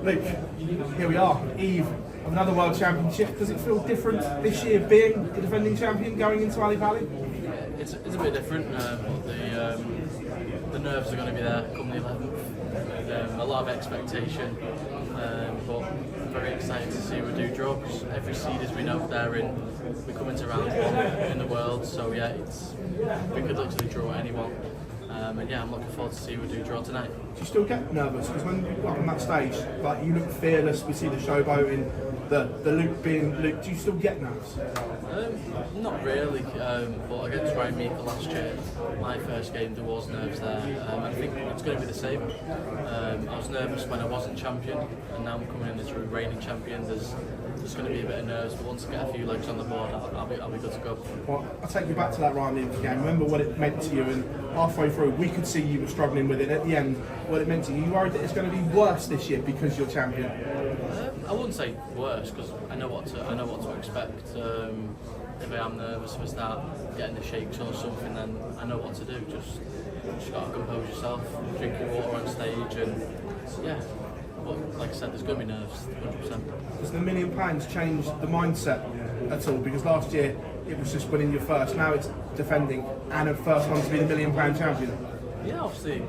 Luke, here we are, eve of another World Championship. Does it feel different this year being the defending champion going into Ali Valley? It's a bit different, but the nerves are going to be there come the 11th. A lot of expectation, but very excited to see we do draw, because every seed, as we know, they're in. We're coming to round one in the world, so yeah, we could literally draw anyone. And yeah, I'm looking forward to see we do draw tonight. Do you still get nervous? Because when you're up on that stage, like, you look fearless, we see the showboating, the Luke being Luke, do you still get nerves? Not really, but against Ryan Meikle last year, my first game, there was nerves there. I think it's going to be the same. I was nervous when I wasn't champion, and now I'm coming in as a reigning champion. There's going to be a bit of nerves, but once I get a few legs on the board, I'll be good to go. Well, I'll take you back to that Ryan Meikle game. Remember what it meant to you, and halfway through we could see you were struggling with it. At the end, what it meant to you. You worried that it's going to be worse this year because you're champion? I wouldn't say worse, because I know what to expect. If I am nervous, if I start getting the shakes or something, then I know what to do. Just got to compose yourself, drink your water on stage, and yeah. But like I said, there's going to be nerves, 100%. Does the £1 million change the mindset at all? Because last year it was just winning your first, now it's defending and a first one to be the £1 million champion. Yeah, obviously,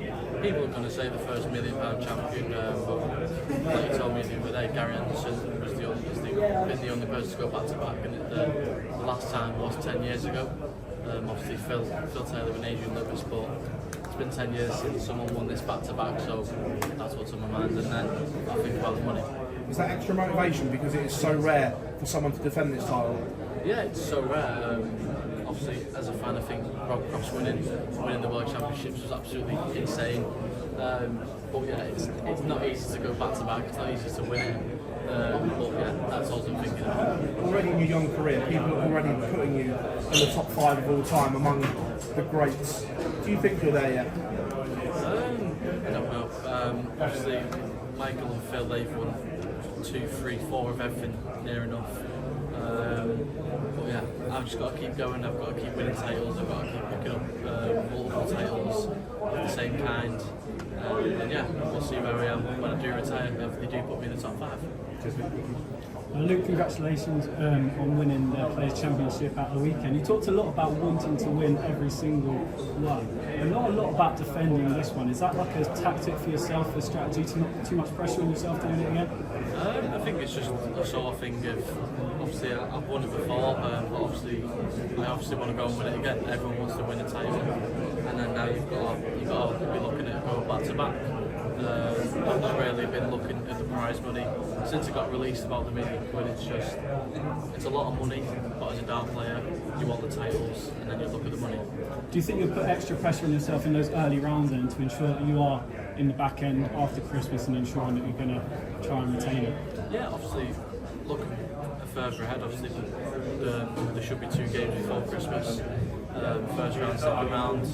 people are going to say the first £1 million champion, but like you told me the other day, Gary Anderson was been the only person to go back to back, and the last time was 10 years ago. Obviously, Phil Taylor and Adrian Lewis, but it's been 10 years since someone won this back to back, so that's what's on my mind. And then I think about the money. Is that extra motivation because it is so rare for someone to defend this title? Yeah, it's so rare. Obviously, as a fan, I think Rob Cross winning the World Championships was absolutely insane. But yeah, it's not easy to go back to back. It's not easy to win it. But yeah, that's all I'm thinking about. Already in your young career, people are already putting you in the top 5 of all time among the greats. Do you think you're there yet? I don't know. Obviously, Michael and Phil, they've won 2, 3, 4 of everything near enough. But yeah, I've just got to keep going. I've got to keep winning titles. I've got to keep picking up multiple titles of the same kind. And yeah, we'll see where I am when I do retire, if they do put me in the top 5. Luke, congratulations on winning the Players' Championship at the weekend. You talked a lot about wanting to win every single one, and not a lot about defending this one. Is that like a tactic for yourself, a strategy, to not too much pressure on yourself doing it again? I think it's just a sort of thing of, obviously I've won it before, but I obviously want to go and win it again. Everyone wants to win a title, and then now you've got to be looking at going back to back. I've not really been looking at the prize money since it got released about the £1 million. It's a lot of money, but as a dart player, you want the titles, and then you look at the money. Do you think you'll put extra pressure on yourself in those early rounds then to ensure that you are in the back end after Christmas and ensuring that you're going to try and retain it? Yeah, obviously, looking further ahead, obviously, there should be 2 games before Christmas. First round, second round,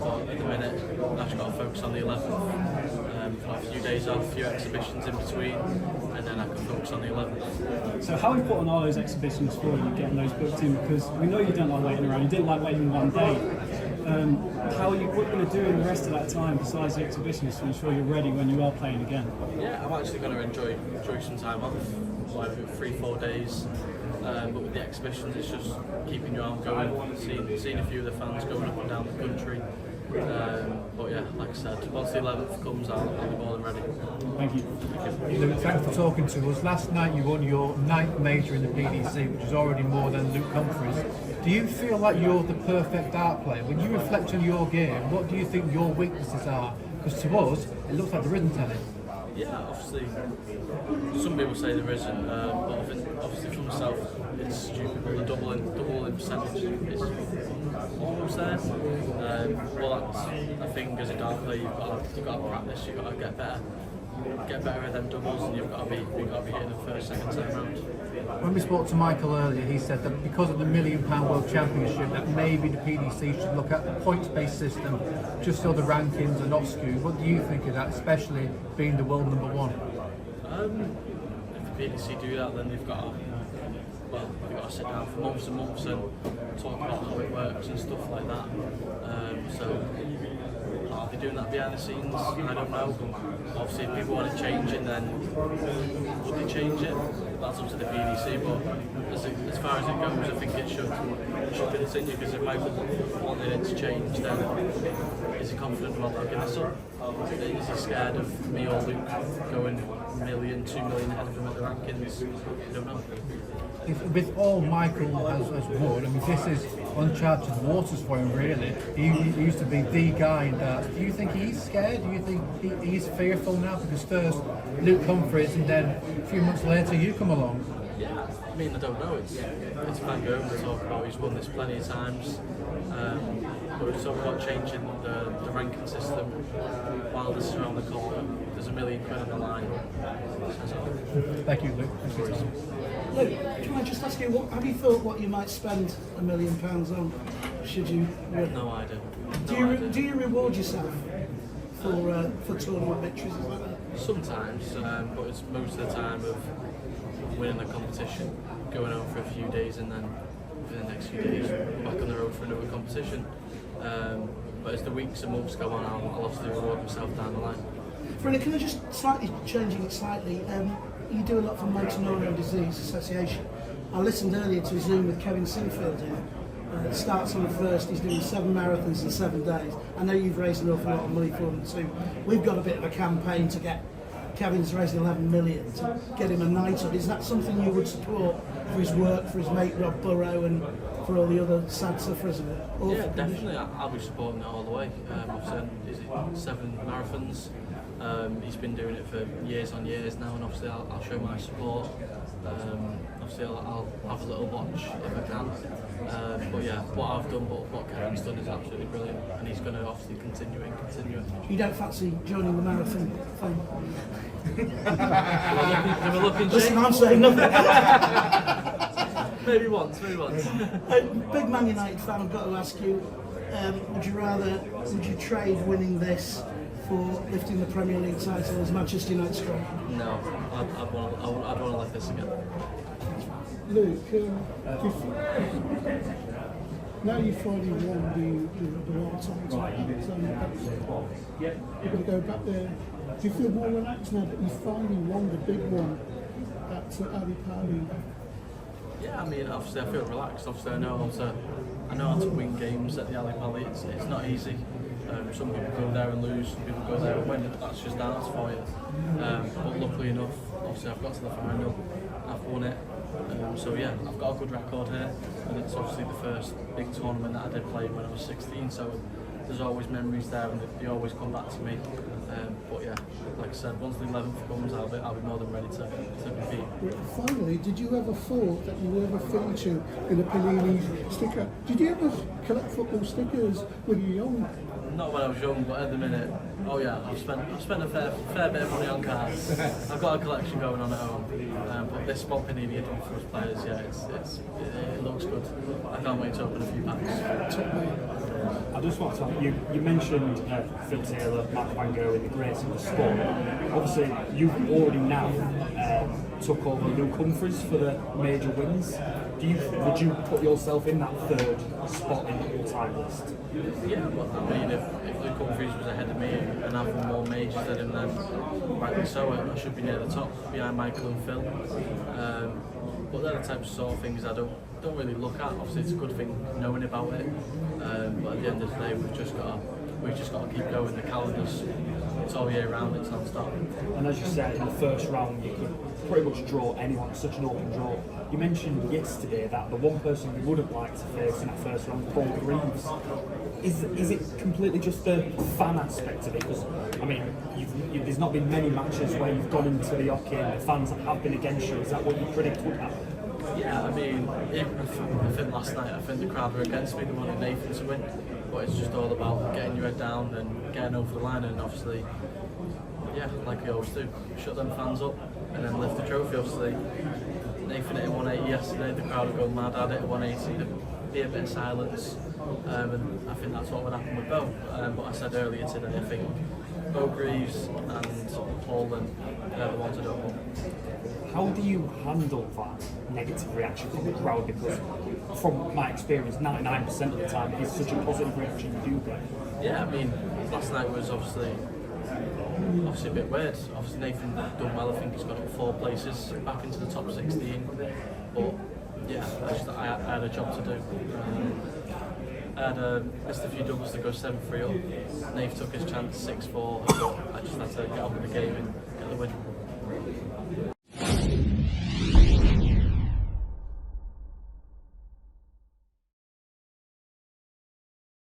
but at the minute I've just got to focus on the 11th. A few days off, a few exhibitions in between, and then I can focus on the 11th. So how important are those exhibitions for you, getting those booked in? Because we know you don't like waiting around, you didn't like waiting one day. What are you going to do in the rest of that time besides the exhibitions to ensure you're ready when you are playing again? Yeah, I'm actually going to enjoy some time off, like 3-4 days. But with the exhibitions, it's just keeping your arm going, seeing a few of the fans going up and down the country. But yeah, like I said, once the 11th comes, I'll be more than ready. Thank you. Luke, thanks for talking to us. Last night you won your 9th major in the PDC, which is already more than Luke Humphries. Do you feel like you're the perfect dart player? When you reflect on your game, what do you think your weaknesses are? Because to us, it looks like there isn't any. Yeah, obviously, some people say there isn't, but I think obviously for myself, it's stupid, but the doubling percentage is almost there. Well, that's a thing as a dart player, you've got to practice, you've got to get better at them doubles, and you've got to be hitting the first, second, third round. When we spoke to Michael earlier, he said that because of the £1 million World Championship, that maybe the PDC should look at the points-based system, just so the rankings are not skewed. What do you think of that, especially being the world #1? If the PDC do that, then they've got to, you've got to sit down for months and months and talk about how it works and stuff like that. So are they doing that behind the scenes? I don't know. Obviously, if people want it changing, then would they change it? That's up to the PDC. But as far as it goes, I think it should continue, because if Michael wanted it to change, then is he confident about backing this up? Is he scared of me or Luke going $1 million, $2 million ahead of him at the rankings? I don't know. With all Michael has won, I mean, this is uncharted waters for him, really. He used to be the guy in darts. Do you think he's scared? Do you think he's fearful now? Because first Luke Humphries, and then a few months later you come along. Yeah, I mean, I don't know. It's Van Gerwen to talk about. He's won this plenty of times. But we're talking about changing the ranking system while this is around the corner. There's £1 million on the line. Thank you, Luke. Luke, can I just ask you, have you thought what you might spend £1 million on? Should you? No idea. Do you reward yourself for tournament victories? Is that it? Sometimes, but it's most of the time of winning a competition, going home for a few days, and then for the next few days back on the road for another competition. But as the weeks and months go on, I'll obviously reward myself down the line. Freddie, can I just changing it slightly? You do a lot for Motor Neurone Disease Association. I listened earlier to a Zoom with Kevin Sinfield here. It starts on the 1st, he's doing 7 marathons in 7 days. I know you've raised an awful lot of money for them too. We've got a bit of a campaign to get Kevin's raising 11 million to get him a knighthood. Is that something you would support for his work, for his mate Rob Burrow, and for all the other sad sufferers of it? Yeah, definitely. I'll be supporting it all the way. I've said, is it 7 marathons? He's been doing it for years on years now, and obviously I'll show my support. Obviously I'll have a little watch if I can. But yeah, what I've done, but what Kevin's done is absolutely brilliant, and he's going to obviously continue it. You don't fancy joining the marathon thing? They were looking Listen, I'm saying nothing. maybe once. Big Man United fan, I've got to ask you, would you trade winning this for lifting the Premier League title as Manchester United strong? No, I'd want to lift this again. Luke, now you've finally won the world title, you're going to go back there. Do you feel more relaxed now that you've finally won the big one at Ali Pali? Yeah, I mean, obviously I feel relaxed. Obviously I know how to win games at the Ali Pali. It's not easy. Some people go there and lose, some people go there and win. That's just darts for you. But luckily enough, obviously I've got to the final, I've won it. So yeah, I've got a good record here, and it's obviously the first big tournament that I did play when I was 16. So there's always memories there, and they always come back to me. But yeah, like I said, once the 11th comes, I'll be more than ready to compete. Finally, did you ever thought that you would ever feature in a Panini sticker? Did you ever collect football stickers when you were young? Not when I was young, but at the minute, oh yeah, I've spent a fair bit of money on cards. I've got a collection going on at home. But this spot Panini done for us players, yeah, it looks good. I can't wait to open a few packs. I just want to you mentioned Phil Taylor, Michael van Gerwen, the greats of the sport. Obviously, you've already now took over Luke Humphries for the major wins. Would you put yourself in that 3rd spot in the all-time list? Yeah, well, I mean, if Luke Humphries was ahead of me and I've won more majors than him, then rightly so, I should be near the top, behind Michael and Phil. But they're the types of sort of things I don't really look at. Obviously, it's a good thing knowing about it, but at the end of the day, we've just got to keep going. The calendars, it's all year round, it's non-stop. And as you said, in the first round, you could pretty much draw anyone. It's such an open draw. You mentioned yesterday that the one person you would have liked to face in that first round, Paul Reeves. Is it completely just the fan aspect of it? Because I mean, there's not been many matches where you've gone into the hockey and the fans have been against you. Is that what you predict would happen? Yeah, I mean, I think last night, I think the crowd were against me. They wanted Nathan to win, but it's just all about getting your head down and getting over the line, and obviously, yeah, like we always do, shut them fans up and then lift the trophy. Obviously, Nathan hit 180 yesterday. The crowd would go mad at it at 180. There'd be a bit of silence. and I think that's what would happen with Bo. But I said earlier today, I think Bo Greaves and Holden, they're the ones I don't want. How do you handle that negative reaction from the crowd? Because from my experience, 99% of the time, it's such a positive reaction you do get. Yeah, I mean, last night was obviously a bit weird. Obviously Nathan done well. I think he's got up 4 places back into the top 16. But yeah, I had a job to do. I had missed a few doubles to go 7-3 up. Nate took his chance 6-4. I just had to get on with the game and get the win.